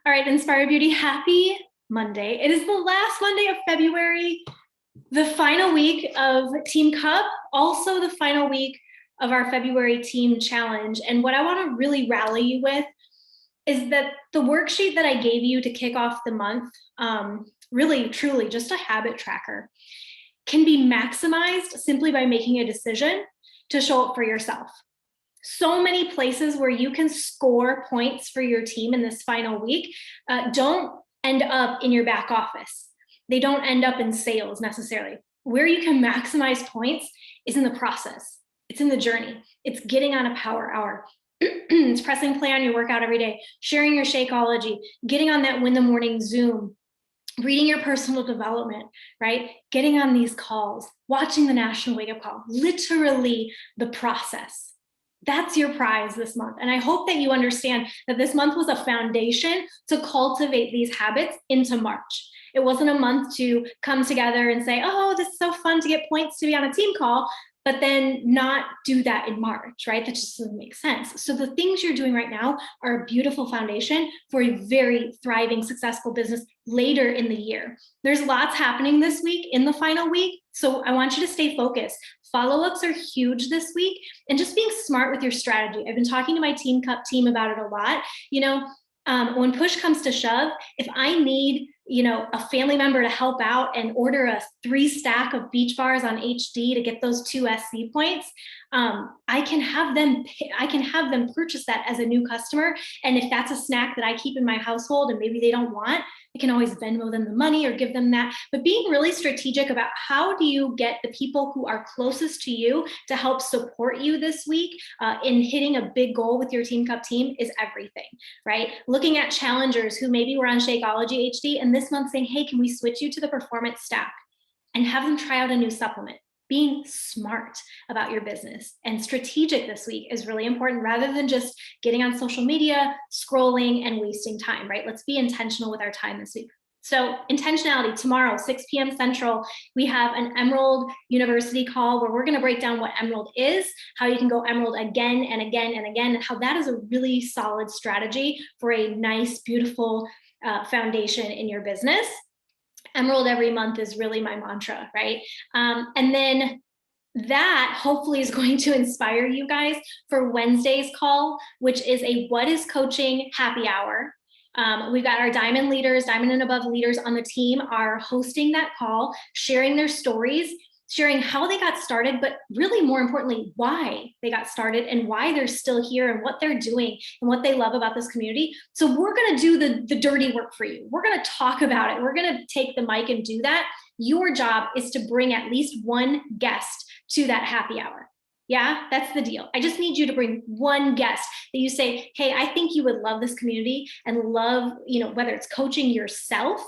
All right, Inspire Beauty, happy Monday. It is the last Monday of February, the final week of Team Cup, also the final week of our February Team Challenge. And what I want to really rally you with is that the worksheet that I gave you to kick off the month, really, truly just a habit tracker, can be maximized simply by making a decision to show up for yourself. So many places where you can score points for your team in this final week don't end up in your back office. They don't end up in sales necessarily. Where you can maximize points is in the process. It's in the journey. It's getting on a power hour. It's pressing play on your workout every day, sharing your Shakeology, getting on that Win the Morning Zoom, reading your personal development, right? Getting on these calls, watching the National Wake Up Call, literally the process. That's your prize this month. And I hope that you understand that this month was a foundation to cultivate these habits into March. It wasn't a month to come together and say, oh, this is so fun to get points to be on a team call, but then not do that in March, right? That just doesn't make sense. So the things you're doing right now are a beautiful foundation for a very thriving, successful business later in the year. There's lots happening this week in the final week. So I want you to stay focused. Follow-ups are huge this week, and just being smart with your strategy. I've been talking to my Team Cup team about it a lot. When push comes to shove, if I need a family member to help out and order a 3-stack of Beach Bars on HD to get those 2 SC points, I can have them purchase that as a new customer. And if that's a snack that I keep in my household and maybe they don't want, I can always Venmo them the money or give them that. But being really strategic about how do you get the people who are closest to you to help support you this week in hitting a big goal with your Team Cup team is everything, right? Looking at challengers who maybe were on Shakeology HD and this month saying, hey, can we switch you to the performance stack and have them try out a new supplement? Being smart about your business and strategic this week is really important rather than just getting on social media, scrolling, and wasting time, right? Let's be intentional with our time this week. So intentionality, tomorrow, 6 p.m. Central, we have an Emerald University call where we're going to break down what Emerald is, how you can go Emerald again and again and again, and how that is a really solid strategy for a nice, beautiful foundation in your business. Emerald every month is really my mantra, right? And then that hopefully is going to inspire you guys for Wednesday's call, which is a What is Coaching happy hour. We've got our diamond leaders, diamond and above leaders on the team are hosting that call, sharing their stories, sharing how they got started, but really more importantly, why they got started and why they're still here and what they're doing and what they love about this community. So we're going to do the dirty work for you. We're going to talk about it. We're going to take the mic and do that. Your job is to bring at least one guest to that happy hour. Yeah, that's the deal. I just need you to bring one guest that you say, hey, I think you would love this community and love, whether it's coaching yourself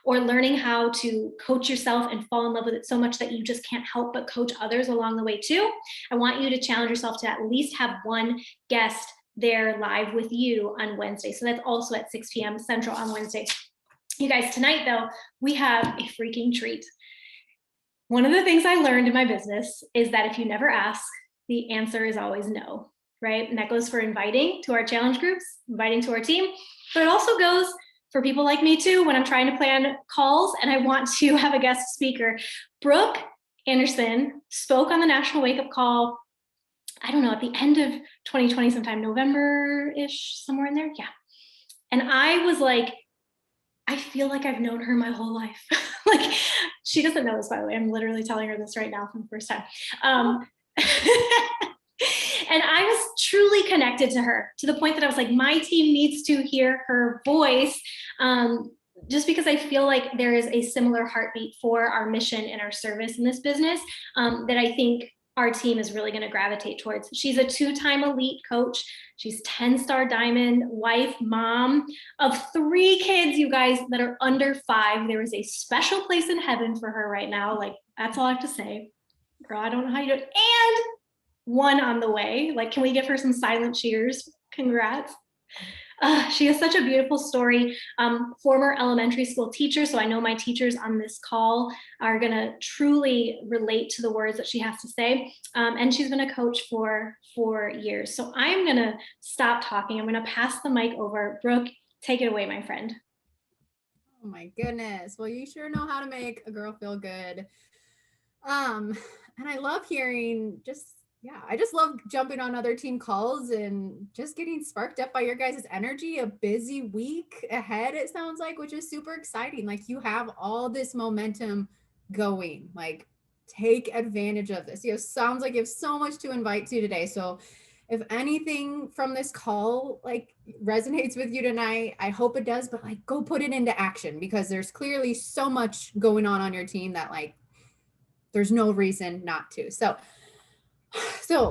or learning how to coach yourself and fall in love with it so much that you just can't help but coach others along the way too. I want you to challenge yourself to at least have one guest there live with you on Wednesday. So that's also at 6 p.m. Central on Wednesday. You guys, tonight though, we have a freaking treat. One of the things I learned in my business is that if you never ask, the answer is always no, right? And that goes for inviting to our challenge groups, inviting to our team, but it also goes for people like me too, when I'm trying to plan calls and I want to have a guest speaker. Brook Andersen spoke on the National Wake Up Call, I don't know, at the end of 2020, sometime November-ish, somewhere in there. Yeah. And I was like, I feel like I've known her my whole life. Like, she doesn't know this, by the way. I'm literally telling her this right now for the first time. And I was truly connected to her to the point that I was like, my team needs to hear her voice, just because I feel like there is a similar heartbeat for our mission and our service in this business that I think our team is really going to gravitate towards. She's a 2-time elite coach. She's 10-star diamond, wife, mom of 3 kids, you guys, that are under 5. There is a special place in heaven for her right now. Like, that's all I have to say. Girl, I don't know how you do it. And 1 on the way. Like, can we give her some silent cheers? Congrats. She has such a beautiful story. Former elementary school teacher, so I know my teachers on this call are going to truly relate to the words that she has to say. And she's been a coach for 4 years. So I'm going to stop talking. I'm going to pass the mic over. Brooke, Take it away, my friend. Oh my goodness. Well, you sure know how to make a girl feel good. And I love hearing I just love jumping on other team calls and just getting sparked up by your guys' energy. A busy week ahead, it sounds like, which is super exciting. Like you have all this momentum going. Like take advantage of this. Sounds like you have so much to invite to today. So if anything from this call like resonates with you tonight, I hope it does, but like go put it into action because there's clearly so much going on your team that like there's no reason not to. So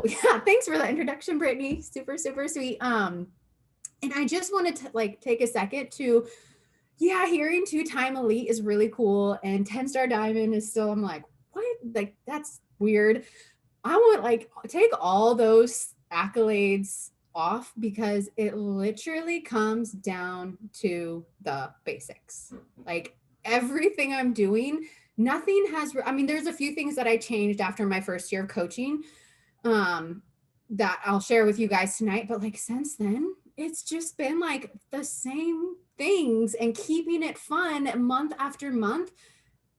yeah, thanks for the introduction, Brittany. Super, super sweet. And I just wanted to like take a second to, hearing 2-time elite is really cool. And 10-star diamond is still, I'm like, what? Like, that's weird. I want like take all those accolades off because it literally comes down to the basics. Like everything I'm doing, nothing has, I mean, there's a few things that I changed after my first year of coaching um, that I'll share with you guys tonight. But like since then, it's just been like the same things and keeping it fun month after month.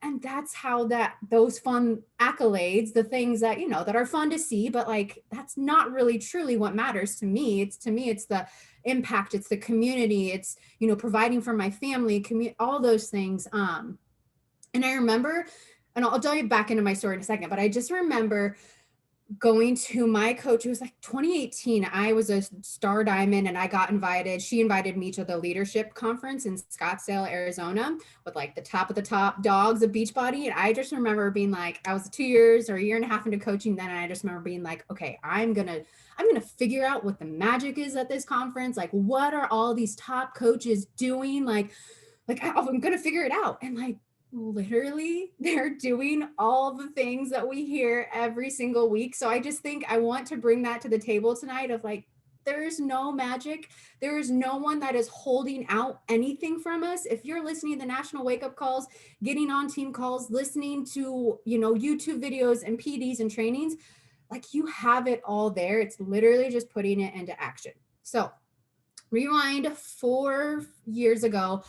And that's how those fun accolades, the things that, that are fun to see, but like, that's not really truly what matters to me. It's the impact, it's the community, it's, providing for my family, all those things. And I remember, and I'll dive back into my story in a second, but I just remember going to my coach. It was like 2018. I was a star diamond and I got invited. She invited me to the leadership conference in Scottsdale, Arizona with like the top of the top dogs of Beachbody. And I just remember being like, I was 2 years or a year and a half into coaching then. And I just remember being like, okay, I'm going to figure out what the magic is at this conference. Like, what are all these top coaches doing? Like I'm going to figure it out. And like, literally they're doing all the things that we hear every single week. So I just think I want to bring that to the table tonight of like, there's no magic. There is no one that is holding out anything from us. If you're listening to the national wake up calls, getting on team calls, listening to, YouTube videos and PDs and trainings, like you have it all there. It's literally just putting it into action. So rewind 4 years ago,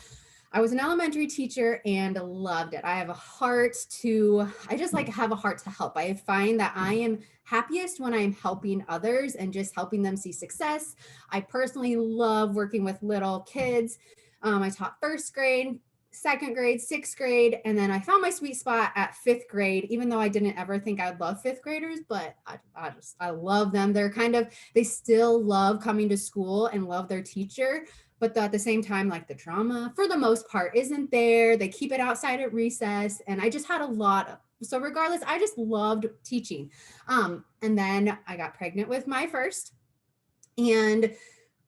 I was an elementary teacher and loved it. I have a heart to, I just like have a heart to help. I find that I am happiest when I'm helping others and just helping them see success. I personally love working with little kids. I taught first grade, second grade, sixth grade, and then I found my sweet spot at fifth grade, even though I didn't ever think I'd love fifth graders, but I love them. They still love coming to school and love their teacher, but at the same time, like the drama for the most part isn't there. They keep it outside at recess. And I just had so regardless, I just loved teaching. And then I got pregnant with my first and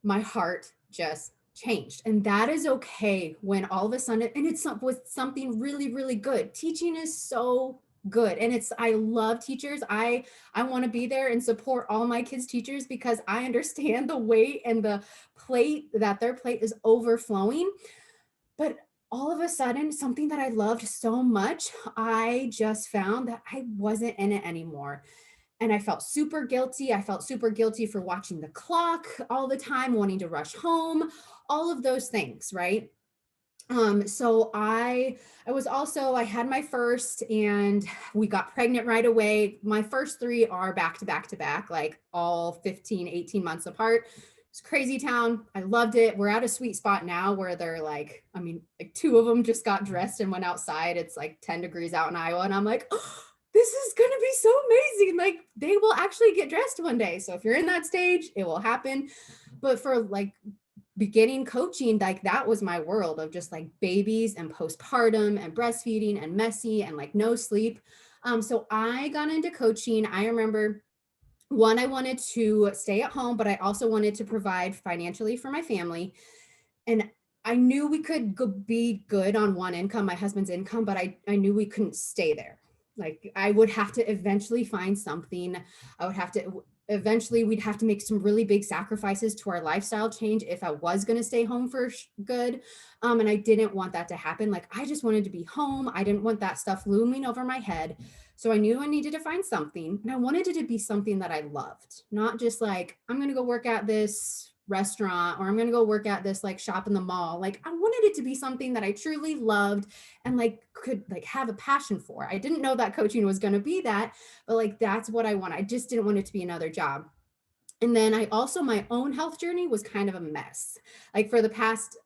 my heart just changed. And that is okay when all of a sudden, and it's with something really, really good. Teaching is so good. And I love teachers. I want to be there and support all my kids' teachers because I understand the weight and the plate that their plate is overflowing. But all of a sudden, something that I loved so much, I just found that I wasn't in it anymore. And I felt super guilty. I felt super guilty for watching the clock all the time, wanting to rush home, all of those things, right? So I had my first and we got pregnant right away. My first 3 are back to back to back, like all 15, 18 months apart. It's crazy town. I loved it. We're at a sweet spot now where they're like 2 of them just got dressed and went outside. It's like 10 degrees out in Iowa. And I'm like, oh, this is going to be so amazing. Like they will actually get dressed one day. So if you're in that stage, it will happen. But for like beginning coaching, like that was my world of just like babies and postpartum and breastfeeding and messy and like no sleep. So I got into coaching. I remember I wanted to stay at home, but I also wanted to provide financially for my family. And I knew we could be good on one income, my husband's income, but I knew we couldn't stay there. Like I would have to eventually find something. Eventually we'd have to make some really big sacrifices to our lifestyle change if I was going to stay home for good. And I didn't want that to happen. Like I just wanted to be home. I didn't want that stuff looming over my head. So I knew I needed to find something and I wanted it to be something that I loved, not just like, I'm going to go work at this restaurant, or I'm going to go work at this like shop in the mall. Like I wanted it to be something that I truly loved and like could like have a passion for. I didn't know that coaching was going to be that, but like that's what I want. I just didn't want it to be another job. And then I also, my own health journey was kind of a mess. Like for the past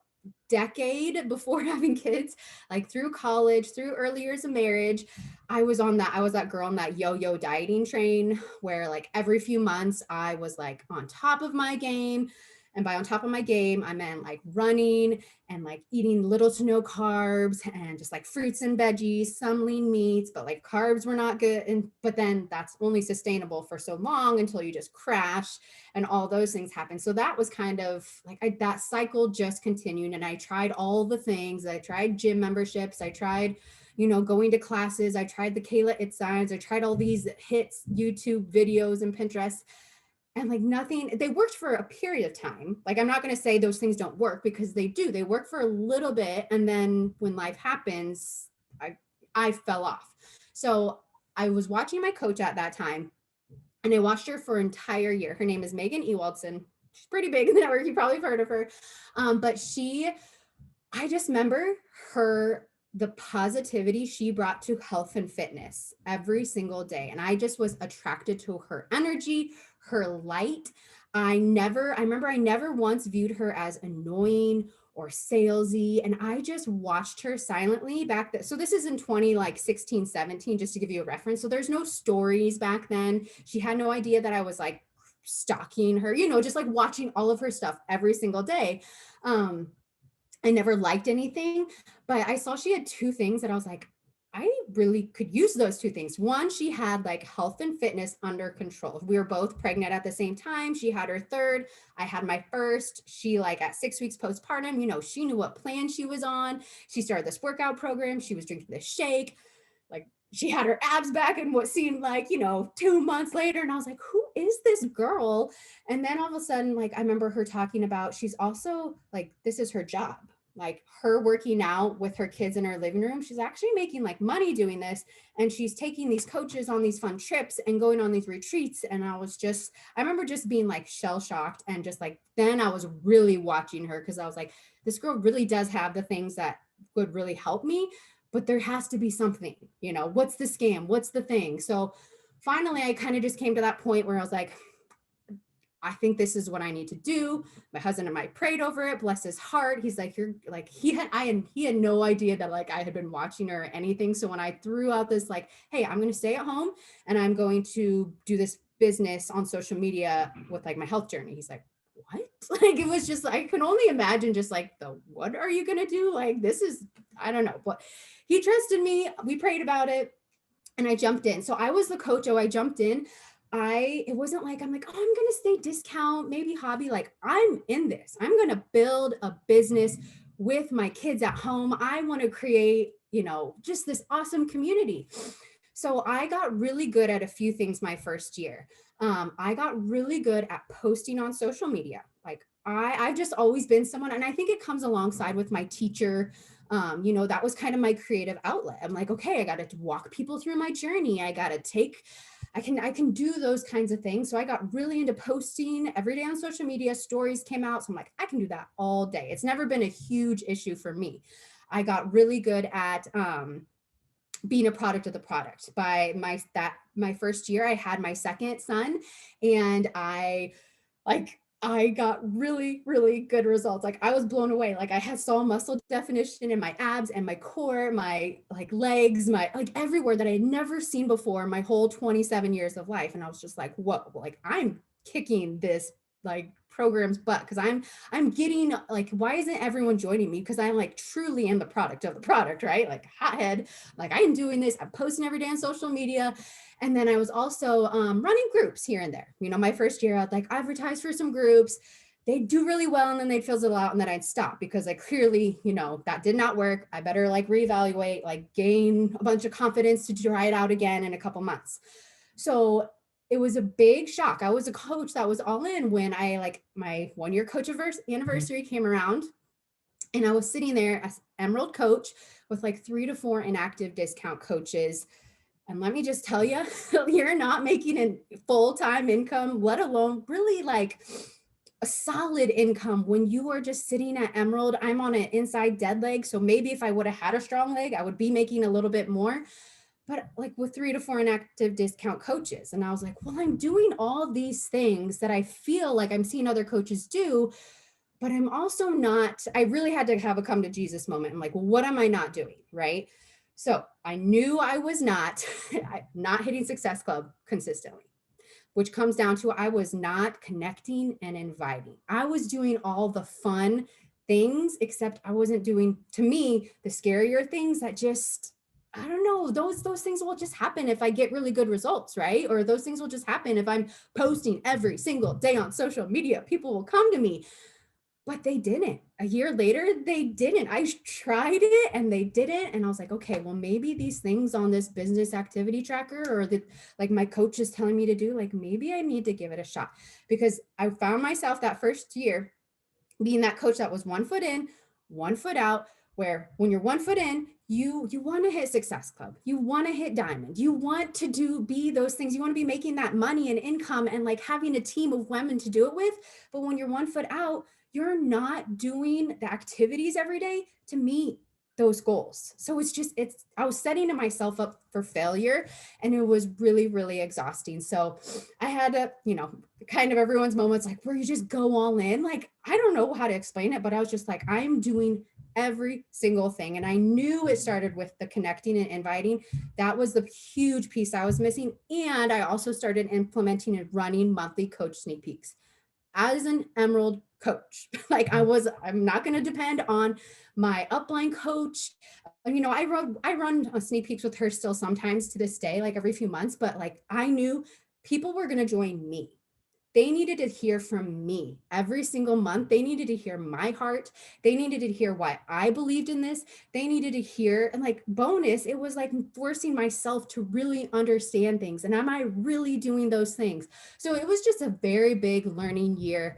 decade before having kids, like through college, through early years of marriage, I was that girl on that yo-yo dieting train where like every few months I was like on top of my game. And by on top of my game, I meant like running and like eating little to no carbs and just like fruits and veggies, some lean meats, but like carbs were not good. But then that's only sustainable for so long until you just crash and all those things happen. So that was kind of like that cycle just continued. And I tried all the things. I tried gym memberships. I tried, going to classes. I tried the Kayla It Signs. I tried all these hits, YouTube videos and Pinterest. And like nothing, they worked for a period of time. Like, I'm not going to say those things don't work because they do. They work for a little bit. And then when life happens, I fell off. So I was watching my coach at that time, and I watched her for an entire year. Her name is Megan Ewaldson. She's pretty big in the network. You probably have heard of her. But I just remember the positivity she brought to health and fitness every single day. And I just was attracted to her energy, her light. I remember I never once viewed her as annoying or salesy. And I just watched her silently back then. So this is in 2016, 17, just to give you a reference. So there's no stories back then. She had no idea that I was like stalking her, just like watching all of her stuff every single day. I never liked anything, but I saw she had two things that I was like, I really could use those two things. One, she had like health and fitness under control. We were both pregnant at the same time. She had her third. I had my first. She like at 6 weeks postpartum, she knew what plan she was on. She started this workout program. She was drinking this shake. Like she had her abs back in what seemed like, 2 months later. And I was like, who is this girl? And then all of a sudden, like, I remember her talking about, she's also like, this is her job. Like her working out with her kids in her living room. She's actually making like money doing this. And she's taking these coaches on these fun trips and going on these retreats. And I remember just being like shell shocked. And just like, then I was really watching her because I was like, this girl really does have the things that would really help me, but there has to be something, what's the scam? What's the thing? So finally, I kind of just came to that point where I was like, I think this is what I need to do. My husband and I prayed over it. Bless his heart. He's like, you're like, he had no idea that like I had been watching her or anything. So when I threw out this, like, hey, I'm going to stay at home and I'm going to do this business on social media with like my health journey. He's like, what? Like, it was just, I can only imagine just like what are you going to do? Like, this is, I don't know, but he trusted me. We prayed about it and I jumped in. So I was the coach. I jumped in. It wasn't like, I'm like, oh, I'm going to stay discount, maybe hobby. Like I'm in this, I'm going to build a business with my kids at home. I want to create, just this awesome community. So I got really good at a few things my first year. I got really good at posting on social media. Like I've just always been someone, and I think it comes alongside with my teacher. That was kind of my creative outlet. I'm like, okay, I got to walk people through my journey. I can do those kinds of things. So I got really into posting every day on social media. Stories came out. So I'm like, I can do that all day. It's never been a huge issue for me. I got really good at being a product of the product. By my first year, I had my second son, and I got really, really good results. Like I was blown away. Like I saw muscle definition in my abs and my core, my like legs, my like everywhere that I had never seen before my whole 27 years of life. And I was just like, whoa, like I'm kicking this like program's butt because I'm getting like, why isn't everyone joining me? Because I'm like truly am the product of the product, right? Like hothead, like I'm doing this, I'm posting every day on social media. And then I was also running groups here and there. My first year I'd like advertise for some groups. They'd do really well and then they'd fizzle out and then I'd stop because I clearly, that did not work. I better like reevaluate, like gain a bunch of confidence to try it out again in a couple months. So it was a big shock. I was a coach that was all in when my 1 year coach anniversary came around, and I was sitting there as Emerald coach with like 3 to 4 inactive discount coaches. And let me just tell you, you're not making a full-time income, let alone really like a solid income when you are just sitting at Emerald. I'm on an inside dead leg. So maybe if I would have had a strong leg, I would be making a little bit more, but like with 3 to 4 inactive discount coaches. And I was like, well, I'm doing all these things that I feel like I'm seeing other coaches do, but I'm also not. I really had to have a come to Jesus moment. I'm like, well, what am I not doing? Right. So I knew I was not, not hitting Success Club consistently, which comes down to I was not connecting and inviting. I was doing all the fun things, except I wasn't doing, to me, the scarier things that just, I don't know, those things will just happen if I get really good results, right? Or those things will just happen if I'm posting every single day on social media. People will come to me, but they didn't. A year later, they didn't. I tried it and they didn't. And I was like, okay, well, maybe these things on this business activity tracker or the, like my coach is telling me to do, like maybe I need to give it a shot, because I found myself that first year being that coach that was 1 foot in, 1 foot out, where when you're 1 foot in, you want to hit Success Club, you want to hit Diamond, you want to be those things, you want to be making that money and income and like having a team of women to do it with. But when you're 1 foot out, you're not doing the activities every day to meet those goals. So I was setting myself up for failure, and it was really, really exhausting. So I had to, kind of everyone's moments like where you just go all in. Like, I don't know how to explain it, but I was just like, I'm doing every single thing. And I knew it started with the connecting and inviting. That was the huge piece I was missing. And I also started implementing and running monthly coach sneak peeks as an Emerald coach. Like I'm not going to depend on my upline coach. I run sneak peeks with her still sometimes to this day, like every few months, but like I knew people were going to join me. They needed to hear from me every single month. They needed to hear my heart. They needed to hear why I believed in this. They needed to hear, and like bonus, it was like forcing myself to really understand things. And am I really doing those things? So it was just a very big learning year.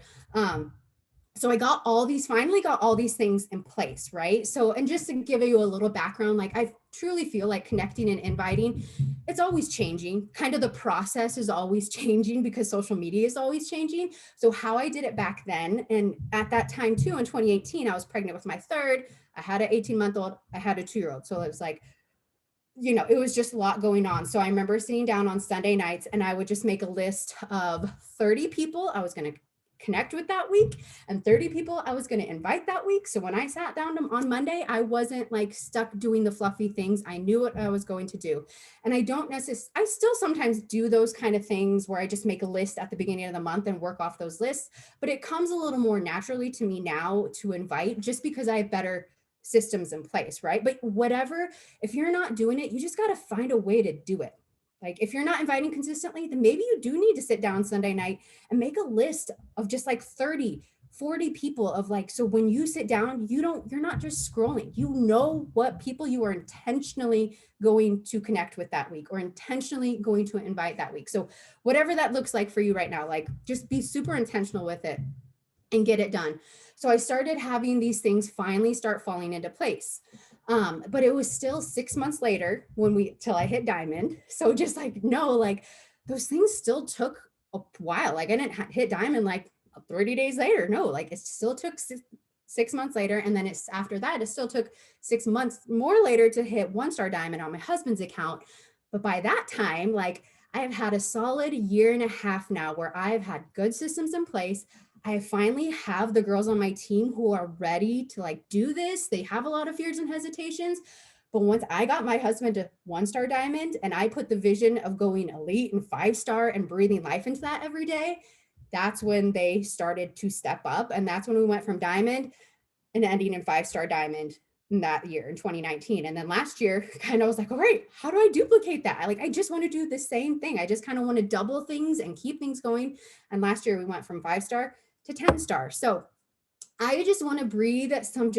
So I finally got all these things in place, right? So, and just to give you a little background, like I truly feel like connecting and inviting, it's always changing. Kind of the process is always changing because social media is always changing. So how I did it back then, and at that time too, in 2018, I was pregnant with my third, I had an 18-month-old, I had a 2-year-old. So it was like, it was just a lot going on. So I remember sitting down on Sunday nights and I would just make a list of 30 people I was going to connect with that week and 30 people I was going to invite that week. So when I sat down on Monday, I wasn't like stuck doing the fluffy things. I knew what I was going to do. And I still sometimes do those kind of things where I just make a list at the beginning of the month and work off those lists, but it comes a little more naturally to me now to invite, just because I have better systems in place, right? But whatever, if you're not doing it, you just got to find a way to do it. Like if you're not inviting consistently, then maybe you do need to sit down Sunday night and make a list of just like 30, 40 people of like, so when you sit down, you're not just scrolling, you know what people you are intentionally going to connect with that week or intentionally going to invite that week. So whatever that looks like for you right now, like just be super intentional with it and get it done. So I started having these things finally start falling into place. But it was still 6 months later till I hit Diamond. So just like, no, like those things still took a while. Like I didn't hit Diamond like 30 days later. No, like it still took 6 months later. And then it's after that, it still took 6 months more later to hit 1-star Diamond on my husband's account. But by that time, like I've had a solid year and a half now where I've had good systems in place. I finally have the girls on my team who are ready to like do this. They have a lot of fears and hesitations. But once I got my husband to 1-star Diamond and I put the vision of going elite and 5-star and breathing life into that every day, that's when they started to step up. And that's when we went from Diamond and ending in 5-star Diamond in that year in 2019. And then last year, kind of was like, all right, how do I duplicate that? I just want to do the same thing. I just kind of want to double things and keep things going. And last year we went from 5-star to 10-star. So I just want to breathe some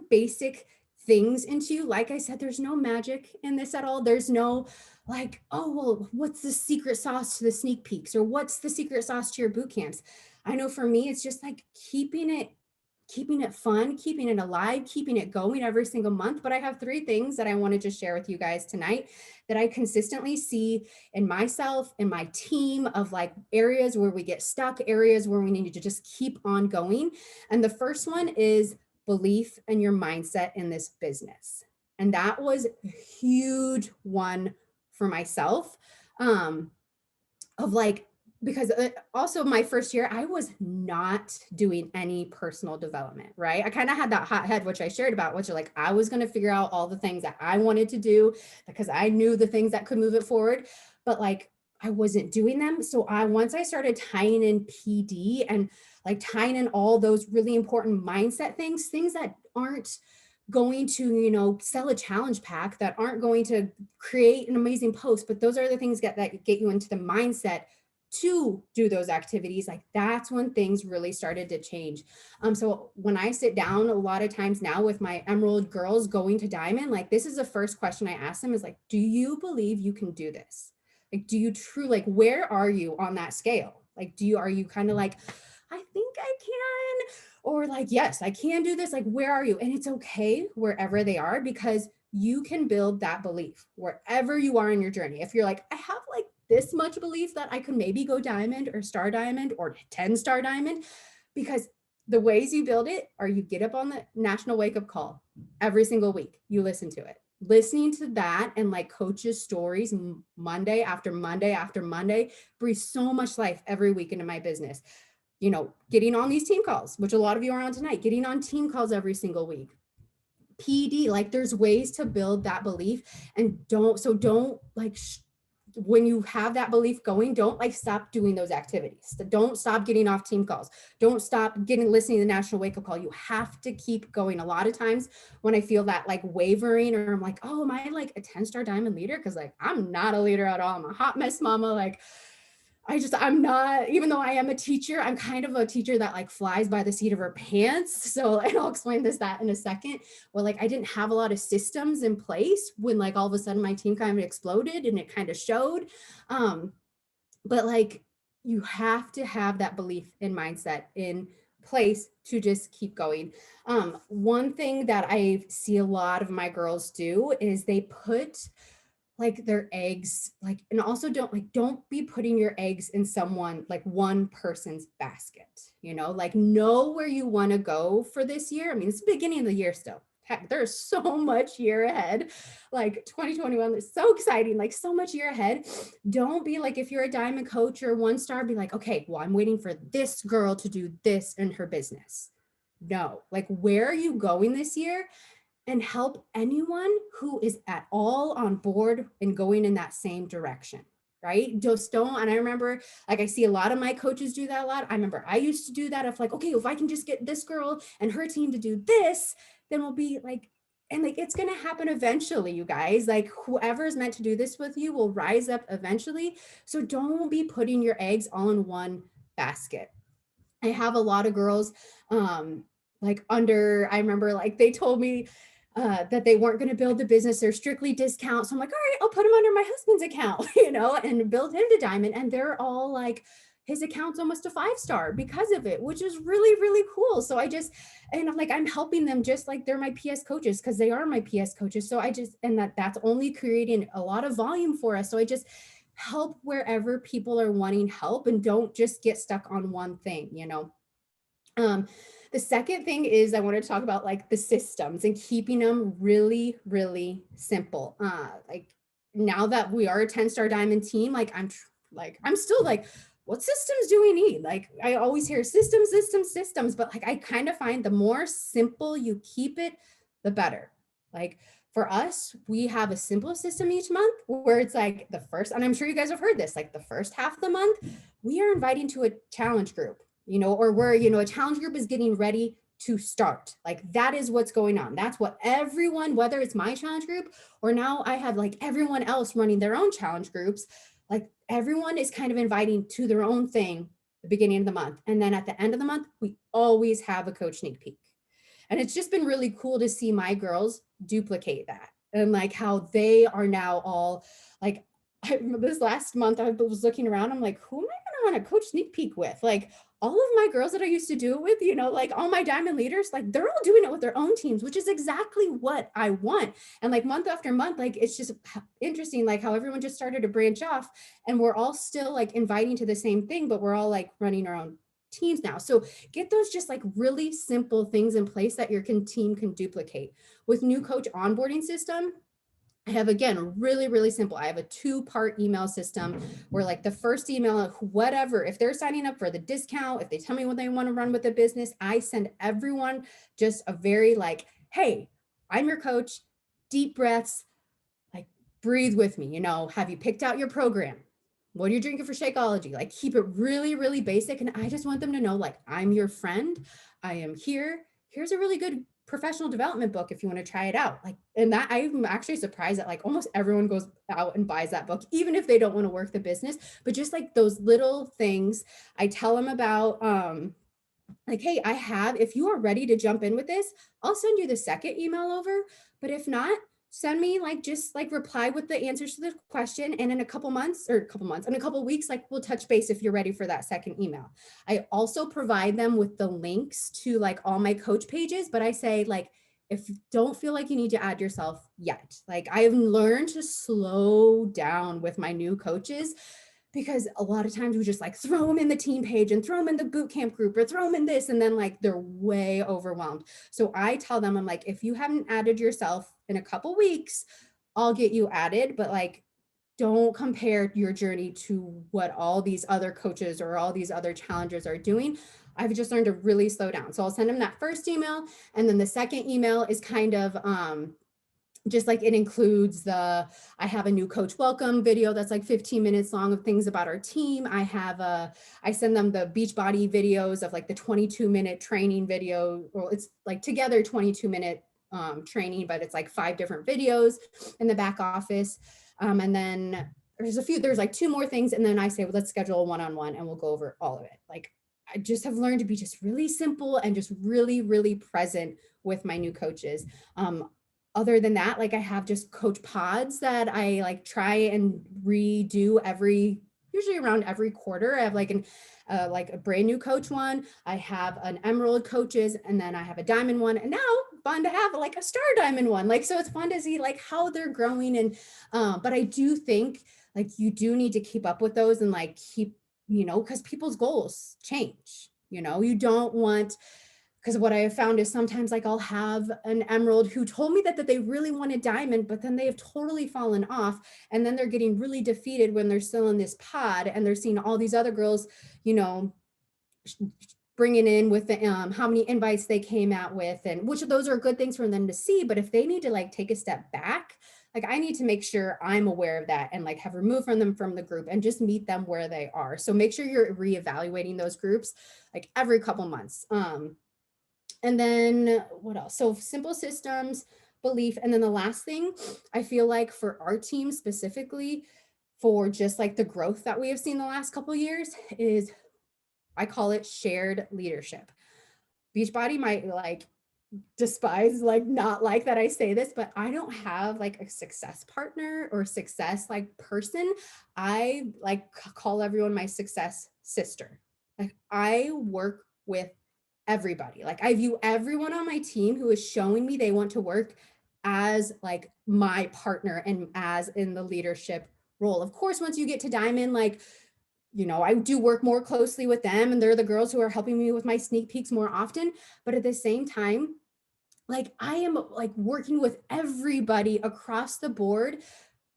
basic things into you. Like I said, there's no magic in this at all. There's no like, oh, well, what's the secret sauce to the sneak peeks or what's the secret sauce to your boot camps? I know for me, it's just like keeping it keeping it fun, keeping it alive, keeping it going every single month. But I have 3 things that I wanted to share with you guys tonight that I consistently see in myself, in my team, of like areas where we get stuck, areas where we need to just keep on going. And the first one is belief and your mindset in this business. And that was a huge one for myself. Um, of like, because also my first year, I was not doing any personal development, right? I kind of had that hot head, which I shared about, which are like, I was going to figure out all the things that I wanted to do because I knew the things that could move it forward. But like, I wasn't doing them. So once I started tying in PD and like tying in all those really important mindset things that aren't going to, sell a challenge pack, that aren't going to create an amazing post, but those are the things that get you into the mindset to do those activities. Like that's when things really started to change. So when I sit down a lot of times now with my Emerald girls going to Diamond, like this is the first question I ask them is like, do you believe you can do this? Like, do you truly, like, where are you on that scale? Like, are you kind of like, I think I can, or like, yes, I can do this. Like, where are you? And it's okay wherever they are, because you can build that belief wherever you are in your journey. If you're like, I have like this much belief that I could maybe go diamond or star diamond or 10 star diamond, because the ways you build it are you get up on the national wake up call every single week, you listen to it. Listening to that and like coaches' stories Monday after Monday after Monday breathes so much life every week into my business. Getting on these team calls, which a lot of you are on tonight, getting on team calls every single week. PD, like there's ways to build that belief, and don't like when you have that belief going, don't like stop doing those activities. Don't stop getting off team calls. Don't stop listening to the national wake up call. You have to keep going. A lot of times when I feel that like wavering, or I'm like, oh, am I like a 10-star diamond leader? Because like I'm not a leader at all. I'm a hot mess mama. Like I'm not, even though I am a teacher, I'm kind of a teacher that like flies by the seat of her pants. So, and I'll explain that in a second. Well, like I didn't have a lot of systems in place when like all of a sudden my team kind of exploded, and it kind of showed. But like you have to have that belief and mindset in place to just keep going. One thing that I see a lot of my girls do is they put like their eggs, like, and also don't be putting your eggs in one person's basket, like know where you want to go for this year. I mean, it's the beginning of the year still. Heck, there's so much year ahead. Like 2021 is so exciting, like so much year ahead. Don't be like, if you're a diamond coach or 1-star, be like, okay, well, I'm waiting for this girl to do this in her business. No, like, where are you going this year? And help anyone who is at all on board and going in that same direction, right? Just don't. And I remember, like, I see a lot of my coaches do that a lot. I remember I used to do that of like, okay, if I can just get this girl and her team to do this, then we'll be like, and like, it's going to happen eventually, you guys. Like, whoever is meant to do this with you will rise up eventually. So don't be putting your eggs all in one basket. I have a lot of girls, I remember like they told me that they weren't going to build the business. They're strictly discounts. So I'm like, all right, I'll put them under my husband's account, and build him to diamond. And they're all like, his account's almost a 5-star because of it, which is really, really cool. So and I'm like, I'm helping them just like they're my PS coaches, because they are my PS coaches. So and that's only creating a lot of volume for us. So I just help wherever people are wanting help, and don't just get stuck on one thing. The second thing is I want to talk about like the systems and keeping them really, really simple. Like now that we are a 10-star diamond team, like I'm still like, what systems do we need? Like I always hear systems, but like I kind of find the more simple you keep it, the better. Like for us, we have a simple system each month where it's like the first, and I'm sure you guys have heard this, like the first half of the month, we are inviting to a challenge group, or where, a challenge group is getting ready to start. Like that is what's going on. That's what everyone, whether it's my challenge group or now I have like everyone else running their own challenge groups, like everyone is kind of inviting to their own thing the beginning of the month. And then at the end of the month, we always have a coach sneak peek. And it's just been really cool to see my girls duplicate that, and like how they are now all like, this last month I was looking around, I'm like, who am I going to want a coach sneak peek with? Like all of my girls that I used to do it with, you know, like all my diamond leaders, like they're all doing it with their own teams, which is exactly what I want. And like month after month, like it's just interesting, like how everyone just started to branch off and we're all still like inviting to the same thing, but we're all like running our own teams now. So get those just like really simple things in place that your team can duplicate. With new coach onboarding system, I have, again, really, really simple. I have a 2-part email system where like the first email, whatever, if they're signing up for the discount, if they tell me what they want to run with the business, I send everyone just a very like, hey, I'm your coach, deep breaths, like breathe with me, you know, have you picked out your program? What are you drinking for Shakeology? Like keep it really, really basic. And I just want them to know, like, I'm your friend. I am here. Here's a really good professional development book if you want to try it out. Like, and that I'm actually surprised that like almost everyone goes out and buys that book, even if they don't want to work the business. But just like those little things, I tell them about like, hey, I have, if you are ready to jump in with this, I'll send you the second email over. But if not, send me like just like reply with the answers to the question. And in a couple months or in a couple weeks, like we'll touch base if you're ready for that second email. I also provide them with the links to like all my coach pages, but I say like, if you don't feel like you need to add yourself yet, like I've learned to slow down with my new coaches because a lot of times we just like throw them in the team page and throw them in the boot camp group or throw them in this. And then like they're way overwhelmed. So I tell them, I'm like, if you haven't added yourself in a couple weeks, I'll get you added. But like, don't compare your journey to what all these other coaches or all these other challengers are doing. I've just learned to really slow down. So I'll send them that first email. And then the second email is kind of, just like it includes I have a new coach welcome video that's like 15 minutes long of things about our team. I send them the Beachbody videos of like the 22-minute training video, or it's like together 22-minute training, but it's like 5 different videos in the back office. And then there's like 2 more things. And then I say, well, let's schedule a one-on-one and we'll go over all of it. Like I just have learned to be just really simple and just really, really present with my new coaches. Other than that, like I have just coach pods that I like try and redo usually around every quarter. I have like a brand new coach one. I have an emerald coaches, and then I have a diamond one. And now fun to have like a star diamond one. Like, so it's fun to see like how they're growing. And, but I do think like you do need to keep up with those and like keep, you know, because people's goals change, you know, you don't want, because what I have found is sometimes like I'll have an emerald who told me that they really wanted diamond, but then they have totally fallen off. And then they're getting really defeated when they're still in this pod and they're seeing all these other girls, you know, bringing in with the how many invites they came out with, and which of those are good things for them to see. But if they need to like take a step back, like I need to make sure I'm aware of that and like have removed from them from the group and just meet them where they are. So make sure you're reevaluating those groups like every couple months. And then what else? So simple systems, belief. And then the last thing I feel like for our team specifically, for just like the growth that we have seen the last couple of years, is I call it shared leadership. Beachbody might like despise, like not like that I say this, but I don't have like a success partner or success like person. I like call everyone my success sister. Like I work with everybody. Like I view everyone on my team who is showing me they want to work as like my partner and as in the leadership role. Of course, once you get to diamond, like, you know, I do work more closely with them and they're the girls who are helping me with my sneak peeks more often. But at the same time, like I am like working with everybody across the board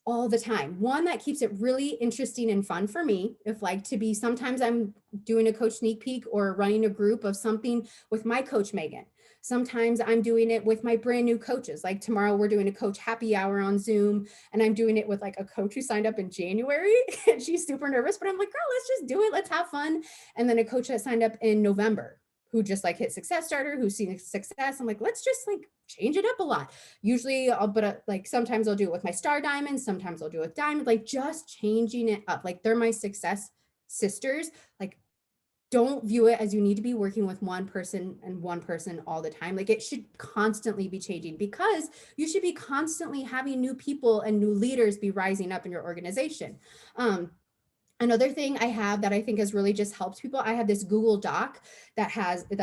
all the time. One, that keeps it really interesting and fun for me. If like to be, sometimes I'm doing a coach sneak peek or running a group of something with my coach, Megan. Sometimes I'm doing it with my brand new coaches. Like tomorrow we're doing a coach happy hour on Zoom and I'm doing it with like a coach who signed up in January and she's super nervous, but I'm like, girl, let's just do it. Let's have fun. And then a coach that signed up in November who just like hit success starter, who's seen success. I'm like, let's just like change it up a lot. Usually like sometimes I'll do it with my star diamonds. Sometimes I'll do it with diamond, like just changing it up. Like they're my success sisters. Like don't view it as you need to be working with one person and one person all the time. Like it should constantly be changing because you should be constantly having new people and new leaders be rising up in your organization. Another thing I have that I think has really just helped people, I have this Google Doc that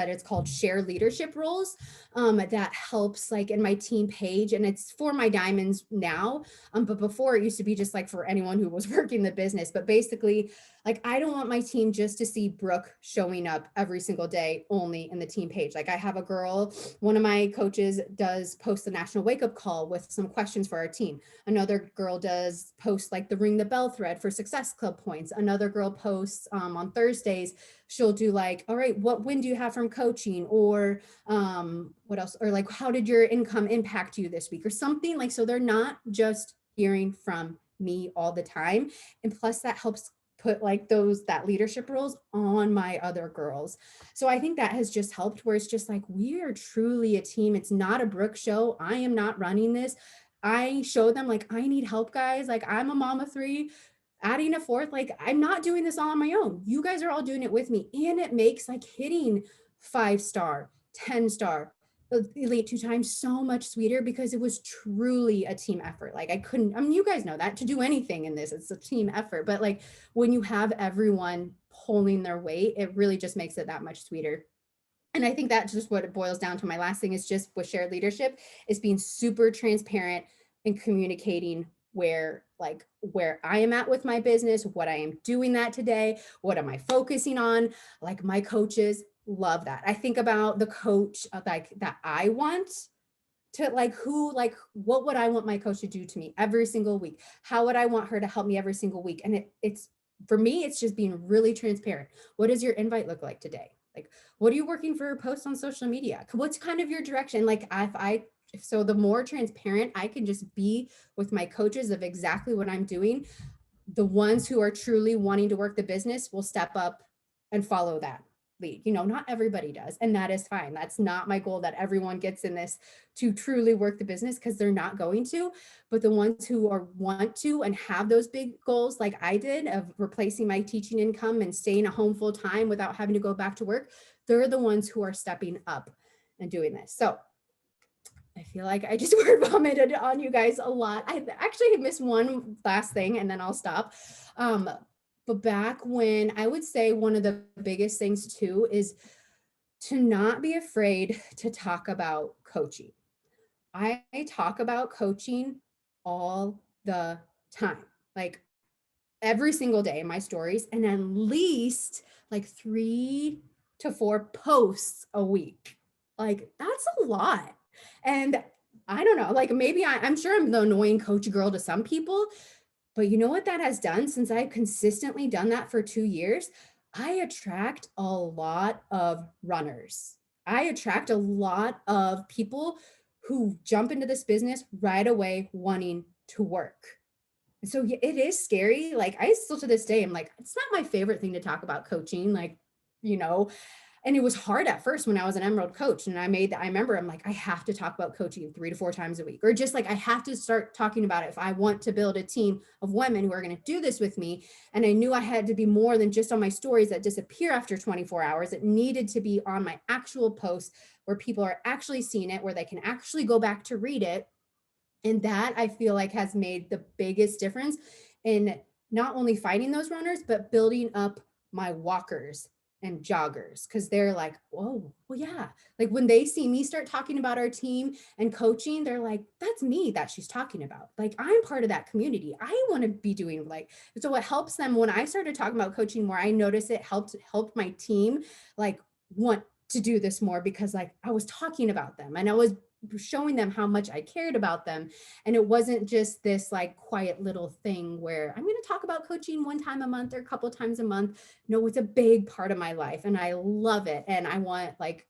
it's called Share Leadership Roles, that helps like in my team page, and it's for my diamonds now. But before it used to be just like for anyone who was working the business. But basically, like I don't want my team just to see Brooke showing up every single day only in the team page. Like I have a girl, one of my coaches does post the national wake up call with some questions for our team. Another girl does post like the ring the bell thread for success club points. Another girl posts on Thursdays, she'll do like, all right, what win do you have from coaching? Or what else? Or like, how did your income impact you this week or something like, so they're not just hearing from me all the time. And plus that helps put like that leadership roles on my other girls. So I think that has just helped, where it's just like, we are truly a team. It's not a Brooke show. I am not running this. I show them like, I need help, guys. Like I'm a mom of three, adding a fourth. Like I'm not doing this all on my own. You guys are all doing it with me. And it makes like hitting 5-star, 10-star, elite 2 times so much sweeter, because it was truly a team effort. Like I mean, you guys know that to do anything in this, it's a team effort. But like when you have everyone pulling their weight, it really just makes it that much sweeter. And I think that's just what it boils down to. My last thing is just with shared leadership is being super transparent and communicating where I am at with my business, what I am doing that today, what am I focusing on? Like my coaches love that. I think about the coach like that I want to what would I want my coach to do to me every single week? How would I want her to help me every single week? And it's for me, it's just being really transparent. What does your invite look like today? Like, what are you working for posts on social media? What's kind of your direction? Like so the more transparent I can just be with my coaches of exactly what I'm doing, the ones who are truly wanting to work the business will step up and follow that lead. Not everybody does, and that is fine. That's not my goal, that everyone gets in this to truly work the business, because they're not going to. But the ones who want to and have those big goals like I did of replacing my teaching income and staying at home full time without having to go back to work, they're the ones who are stepping up and doing this. So I feel like I just word vomited on you guys a lot. I actually missed one last thing and then I'll stop. But back when, I would say one of the biggest things too is to not be afraid to talk about coaching. I talk about coaching all the time, like every single day in my stories, and at least like 3 to 4 posts a week. Like that's a lot. And I don't know, like maybe I'm sure I'm the annoying coach girl to some people, but you know what that has done since I've consistently done that for 2 years? I attract a lot of runners. I attract a lot of people who jump into this business right away wanting to work. So yeah, it is scary. Like I still to this day, I'm like, it's not my favorite thing to talk about coaching, like, you know, and it was hard at first when I was an Emerald coach. And I remember I'm like, I have to talk about coaching 3 to 4 times a week, or just like, I have to start talking about it if I want to build a team of women who are going to do this with me. And I knew I had to be more than just on my stories that disappear after 24 hours. It needed to be on my actual posts where people are actually seeing it, where they can actually go back to read it. And that I feel like has made the biggest difference in not only finding those runners, but building up my walkers and joggers. Cause they're like, whoa, well, yeah. Like when they see me start talking about our team and coaching, they're like, that's me that she's talking about. Like I'm part of that community. I want to be doing like, so it helps them. When I started talking about coaching more, I noticed it helped my team like want to do this more, because like I was talking about them and I was showing them how much I cared about them. And it wasn't just this like quiet little thing where I'm going to talk about coaching 1 time a month or a couple of times a month. No, it's a big part of my life and I love it. And I want like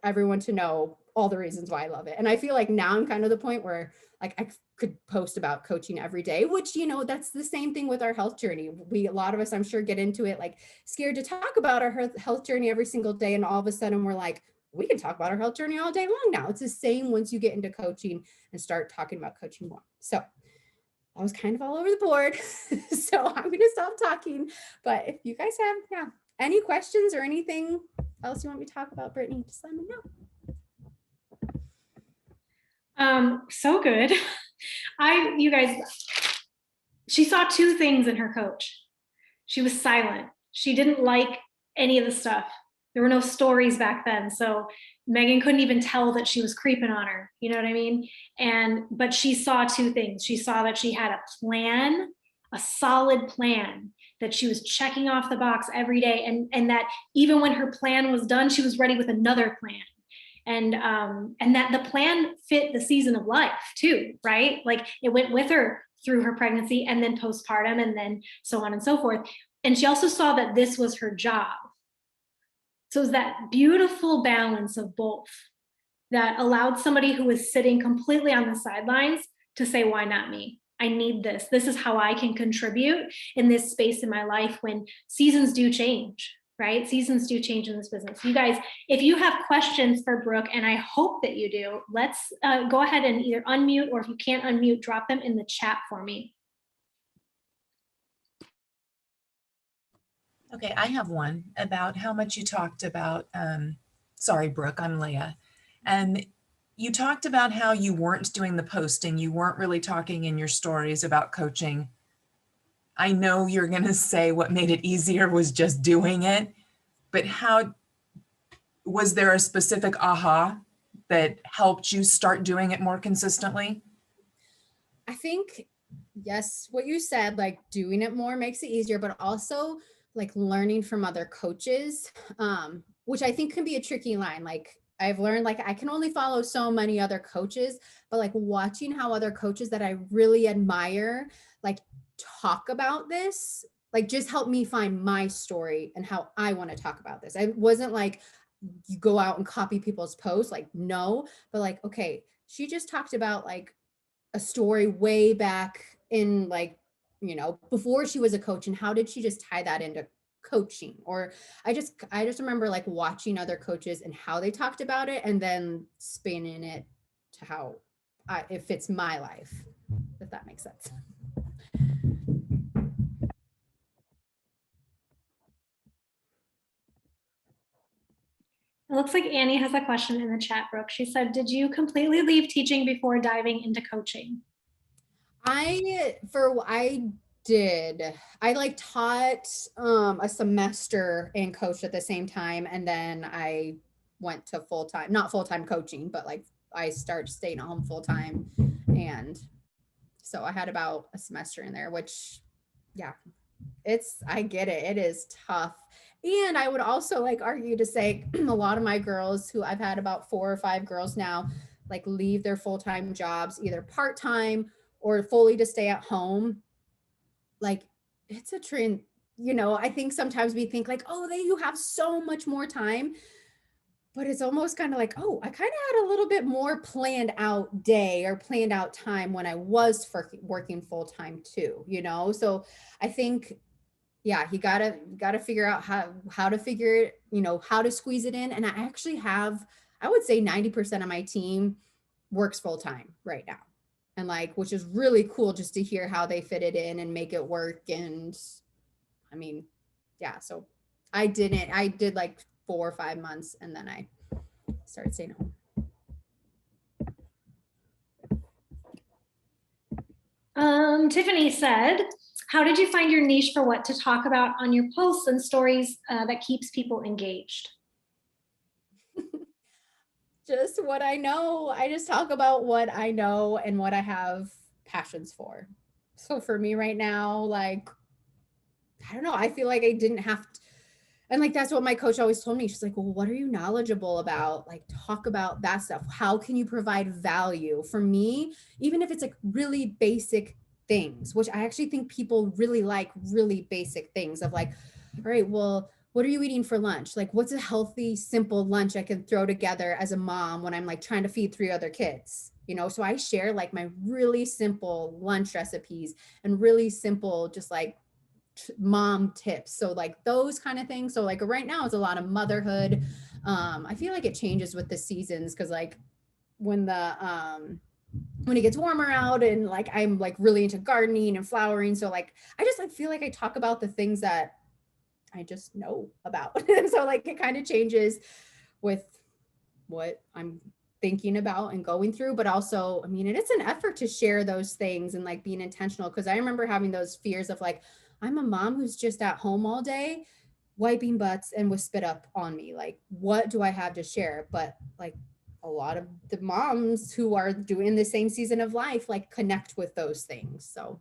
everyone to know all the reasons why I love it. And I feel like now I'm kind of the point where like I could post about coaching every day, which, that's the same thing with our health journey. A lot of us, I'm sure, get into it like scared to talk about our health journey every single day. And all of a sudden we're like, we can talk about our health journey all day long now. It's the same once you get into coaching and start talking about coaching more. So I was kind of all over the board. So I'm going to stop talking. But if you guys have any questions or anything else you want me to talk about, Brittany, just let me know. So good. You guys, she saw 2 things in her coach. She was silent. She didn't like any of the stuff. There were no stories back then. So Megan couldn't even tell that she was creeping on her. You know what I mean? But she saw two things. She saw that she had a plan, a solid plan that she was checking off the box every day. And that even when her plan was done, she was ready with another plan. And that the plan fit the season of life too, right? Like it went with her through her pregnancy and then postpartum and then so on and so forth. And she also saw that this was her job. So it was that beautiful balance of both that allowed somebody who was sitting completely on the sidelines to say, why not me? I need this. This is how I can contribute in this space in my life when seasons do change, right? Seasons do change in this business. You guys, if you have questions for Brooke, and I hope that you do, let's go ahead and either unmute, or if you can't unmute, drop them in the chat for me. Okay, I have one about how much you talked about, sorry, Brooke, I'm Leah. And you talked about how you weren't doing the posting. You weren't really talking in your stories about coaching. I know you're going to say what made it easier was just doing it, but how, was there a specific aha that helped you start doing it more consistently? I think, yes, what you said, like doing it more makes it easier, but also like learning from other coaches, which I think can be a tricky line. Like I've learned, like I can only follow so many other coaches, but like watching how other coaches that I really admire, like talk about this, like just helped me find my story and how I want to talk about this. I wasn't like, you go out and copy people's posts, like no, but like, okay, she just talked about like a story way back in like, you know, before she was a coach, and how did she just tie that into coaching? Or I just remember like watching other coaches and how they talked about it and then spinning it to how it fits my life, if that makes sense. It looks like Annie has a question in the chat, Brooke. She said, did you completely leave teaching before diving into coaching? I did. I like taught a semester and coached at the same time. And then I went to full-time, not full-time coaching, but like I started staying at home full-time. And so I had about a semester in there, which yeah, I get it. It is tough. And I would also like argue to say a lot of my girls, who I've had about 4 or 5 girls now, like leave their full-time jobs, either part-time or fully to stay at home. Like it's a trend, you know. I think sometimes we think like, oh, you have so much more time, but it's almost kind of like, oh, I kind of had a little bit more planned out day or planned out time when I was working full-time too, you know. So I think, yeah, you gotta figure out how to figure it, you know, how to squeeze it in. And I actually have, I would say 90% of my team works full-time right now. And like, which is really cool just to hear how they fit it in and make it work. And I mean, yeah, so I did like 4 or 5 months and then I started staying home. Tiffany said, how did you find your niche for what to talk about on your posts and stories that keeps people engaged? Just what I know. I just talk about what I know and what I have passions for. So for me right now, like, I don't know, I feel like I didn't have to, and like that's what my coach always told me. She's like, well, what are you knowledgeable about? Like talk about that stuff. How can you provide value? For me, even if it's like really basic things, which I actually think people really like, really basic things of like, all right, well, what are you eating for lunch? Like what's a healthy, simple lunch I can throw together as a mom when I'm like trying to feed 3 other kids? You know, so I share like my really simple lunch recipes and really simple, just like mom tips. So like those kind of things. So like right now it's a lot of motherhood. I feel like it changes with the seasons, because like when it gets warmer out and like I'm like really into gardening and flowering. So like I feel like I talk about the things that I just know about. So like it kind of changes with what I'm thinking about and going through. But also, I mean, it's an effort to share those things and like being intentional, because I remember having those fears of like, I'm a mom who's just at home all day wiping butts and with spit up on me. Like, what do I have to share? But like a lot of the moms who are doing the same season of life, like connect with those things. So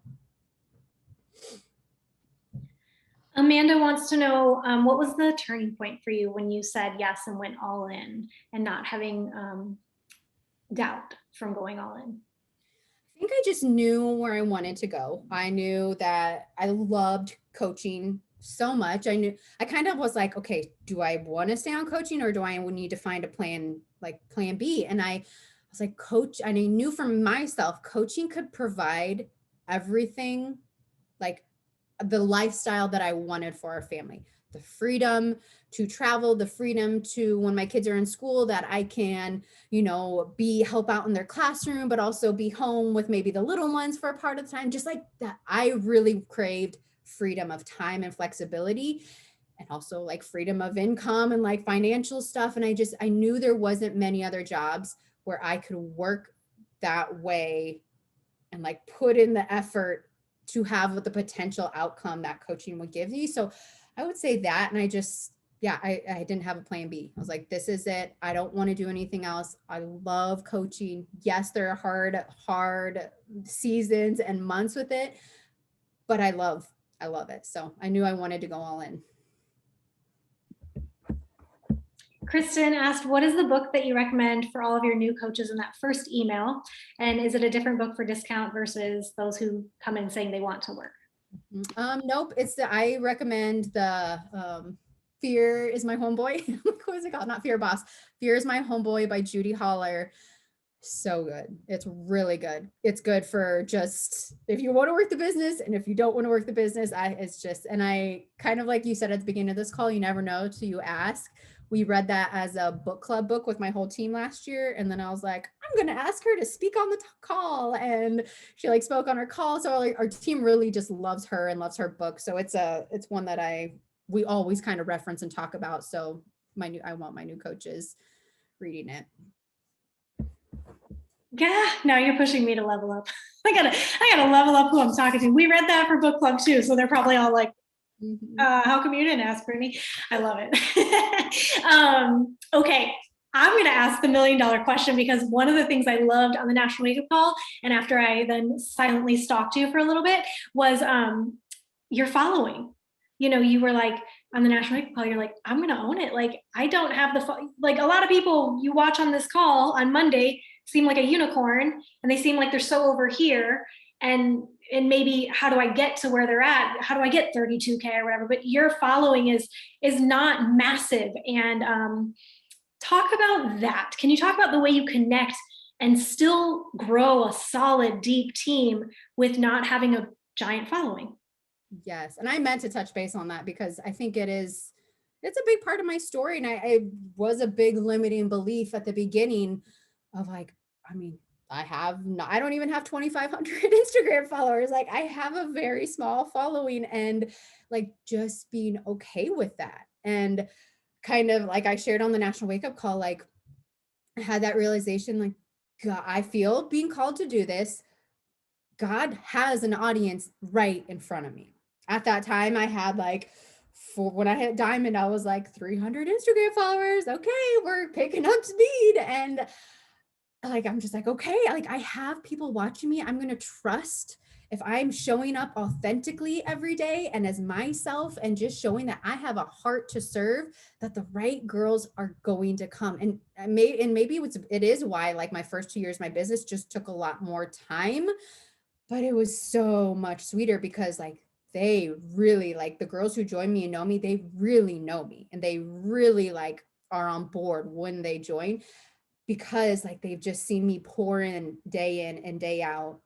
Amanda wants to know, what was the turning point for you when you said yes and went all in and not having doubt from going all in? I think I just knew where I wanted to go. I knew that I loved coaching so much. I kind of was like, okay, do I want to stay on coaching or do I need to find a plan, like plan B? And I was like, coach, and I knew from myself, coaching could provide everything, like the lifestyle that I wanted for our family, the freedom to travel, the freedom to, when my kids are in school, that I can, help out in their classroom, but also be home with maybe the little ones for a part of the time. Just like that, I really craved freedom of time and flexibility, and also like freedom of income and like financial stuff. And I knew there wasn't many other jobs where I could work that way and like put in the effort to have the potential outcome that coaching would give you. So I would say that. And I didn't have a plan B. I was like, this is it. I don't want to do anything else. I love coaching. Yes, there are hard seasons and months with it, but I love it. So I knew I wanted to go all in. Kristen asked, what is the book that you recommend for all of your new coaches in that first email? And is it a different book for discount versus those who come in saying they want to work? Nope. I recommend the Fear is My Homeboy. What is it called? Not Fear Boss. Fear is My Homeboy by Judy Holler. So good. It's really good. It's good for just if you want to work the business, and if you don't want to work the business, and I kind of, like you said at the beginning of this call, you never know till you ask. We read that as a book club book with my whole team last year. And then I was like, I'm going to ask her to speak on the call. And she like spoke on her call. So like our team really just loves her and loves her book. So it's one that we always kind of reference and talk about. So I want my new coaches reading it. Yeah, now you're pushing me to level up. I gotta level up who I'm talking to. We read that for book club too, so they're probably all like, how come you didn't ask for me? I love it. Okay, I'm going to ask the $1 million question, because one of the things I loved on the National Wake Up Call, and after I then silently stalked you for a little bit, was your following. You were like, on the National Wake Up Call, you're like, I'm going to own it. Like, I don't have like a lot of people you watch on this call on Monday seem like a unicorn, and they seem like they're so over here. And maybe how do I get to where they're at? How do I get 32K or whatever? But your following is not massive. And talk about that. Can you talk about the way you connect and still grow a solid, deep team with not having a giant following? Yes. And I meant to touch base on that because I think it's a big part of my story. And I was a big limiting belief at the beginning of like, I don't even have 2,500 Instagram followers. Like, I have a very small following, and like just being okay with that. And kind of like I shared on the National Wake Up Call, like I had that realization, like, God, I feel being called to do this. God has an audience right in front of me. At that time, I had when I hit Diamond, I was like 300 Instagram followers. Okay, we're picking up speed. And like, I'm just like, okay, like I have people watching me. I'm going to trust if I'm showing up authentically every day and as myself and just showing that I have a heart to serve, that the right girls are going to come. And maybe it is why like my first 2 years, my business just took a lot more time, but it was so much sweeter because like they really, like the girls who join me and know me, they really know me and they really like are on board when they join, because like they've just seen me pour in and day out.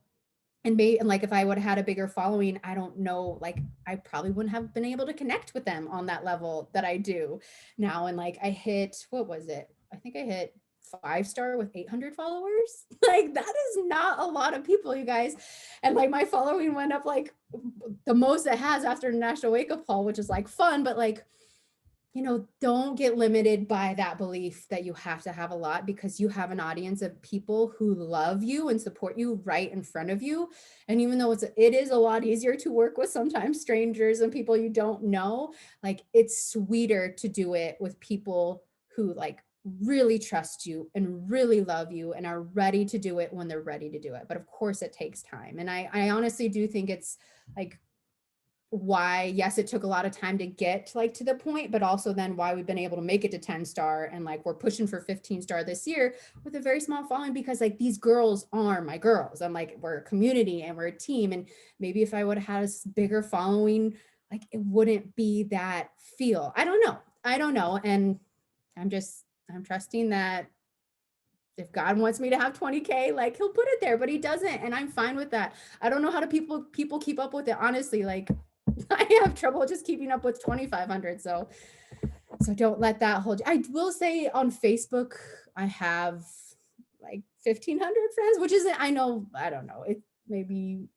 And like if I would have had a bigger following, I don't know, like I probably wouldn't have been able to connect with them on that level that I do now. And like I hit, what was it? I think I hit 5-star with 800 followers. Like that is not a lot of people, you guys. And like my following went up like the most it has after National Wake Up Call, which is like fun, but like don't get limited by that belief that you have to have a lot, because you have an audience of people who love you and support you right in front of you. And even though it is a lot easier to work with sometimes strangers and people you don't know, like it's sweeter to do it with people who like really trust you and really love you and are ready to do it when they're ready to do it. But of course it takes time. And I honestly do think it's like why, yes, it took a lot of time to get like to the point, but also then why we've been able to make it to 10 star, and like we're pushing for 15 star this year with a very small following, because like these girls are my girls. I'm like, we're a community and we're a team. And maybe if I would have had a bigger following, like it wouldn't be that feel. I don't know. And I'm trusting that if God wants me to have 20K, like he'll put it there, but he doesn't. And I'm fine with that. I don't know how to people keep up with it. Honestly, like I have trouble just keeping up with 2,500. So don't let that hold you. I will say on Facebook, I have like 1,500 friends, which isn't, I don't know. It maybe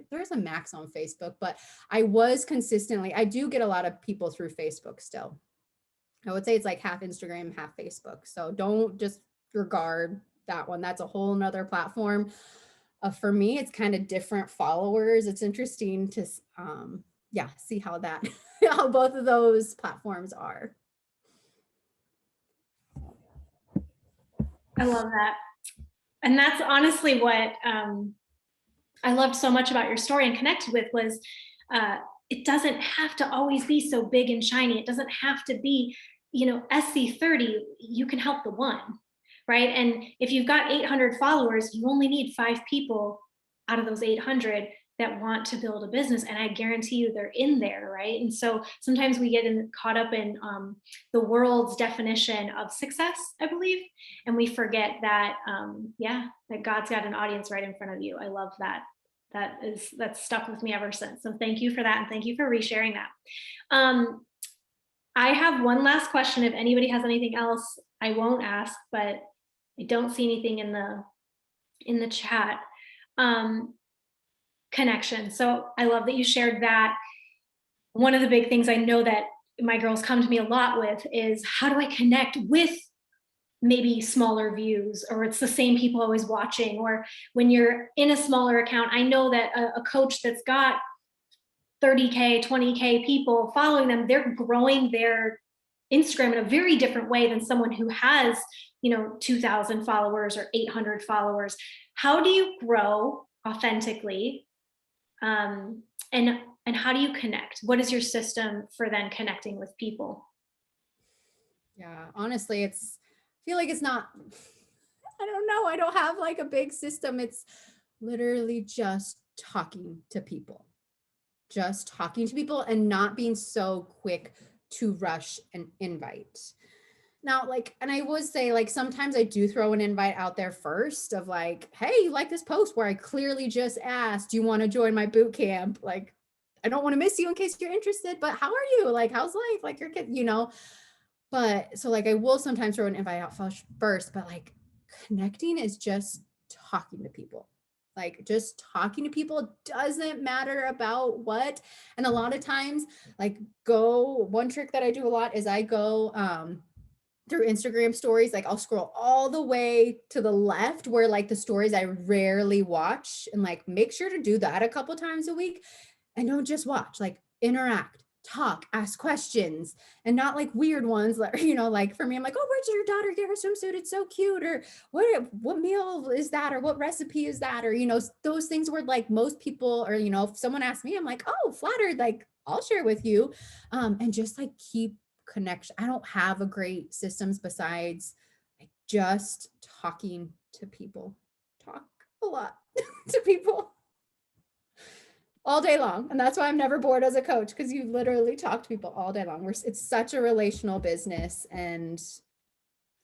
there's a max on Facebook, but I do get a lot of people through Facebook still. I would say it's like half Instagram, half Facebook. So don't just regard that one. That's a whole nother platform. For me, it's kind of different followers. It's interesting to see how that how both of those platforms are. I love that. And that's honestly what I loved so much about your story and connected with was it doesn't have to always be so big and shiny. It doesn't have to be, SC30, you can help the one, right? And if you've got 800 followers, you only need 5 people out of those 800 that want to build a business. And I guarantee you they're in there, right? And so sometimes we get caught up in the world's definition of success, I believe. And we forget that, that God's got an audience right in front of you. I love that. That's stuck with me ever since. So thank you for that. And thank you for resharing that. I have one last question. If anybody has anything else, I won't ask, but I don't see anything in the chat. Connection. So I love that you shared that. One of the big things I know that my girls come to me a lot with is how do I connect with maybe smaller views, or it's the same people always watching, or when you're in a smaller account, I know that a coach that's got 30K, 20K people following them, they're growing their Instagram in a very different way than someone who has, 2,000 followers or 800 followers. How do you grow authentically? And how do you connect? What is your system for then connecting with people? Yeah, honestly, I feel like it's not, I don't know. I don't have like a big system. It's literally just talking to people and not being so quick to rush an invite. Now, like, and I would say, like, sometimes I do throw an invite out there first of like, hey, you like this post where I clearly just asked, do you want to join my boot camp? Like, I don't want to miss you in case you're interested, but how are you? Like, how's life? Like your kid, But so like I will sometimes throw an invite out first, but like connecting is just talking to people. Like just talking to people doesn't matter about what. And a lot of times, like one trick that I do a lot is I go through Instagram stories, like I'll scroll all the way to the left where like the stories I rarely watch, and like make sure to do that a couple times a week, and don't just watch, like interact, talk, ask questions, and not like weird ones like, like for me, I'm like, oh, where'd your daughter get her swimsuit? It's so cute. Or what meal is that? Or what recipe is that? Or, those things where like most people, or, if someone asks me, I'm like, oh, flattered, like I'll share with you. And just like keep connection. I don't have a great systems besides like just talking to people. Talk a lot to people all day long. And that's why I'm never bored as a coach, because you literally talk to people all day long. It's such a relational business. And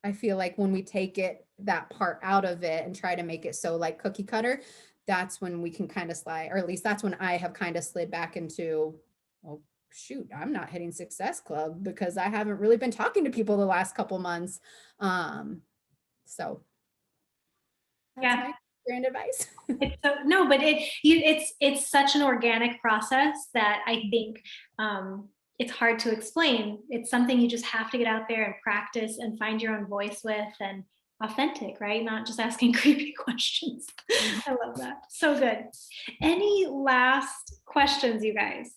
I feel like when we take that part out of it and try to make it so like cookie cutter, that's when we can kind of slide, or at least that's when I have kind of slid back into, well, shoot, I'm not hitting Success Club because I haven't really been talking to people the last couple months. So that's my grand advice. But it's such an organic process that I think it's hard to explain. It's something you just have to get out there and practice and find your own voice with, and authentic, right? Not just asking creepy questions. I love that. So good. Any last questions, you guys?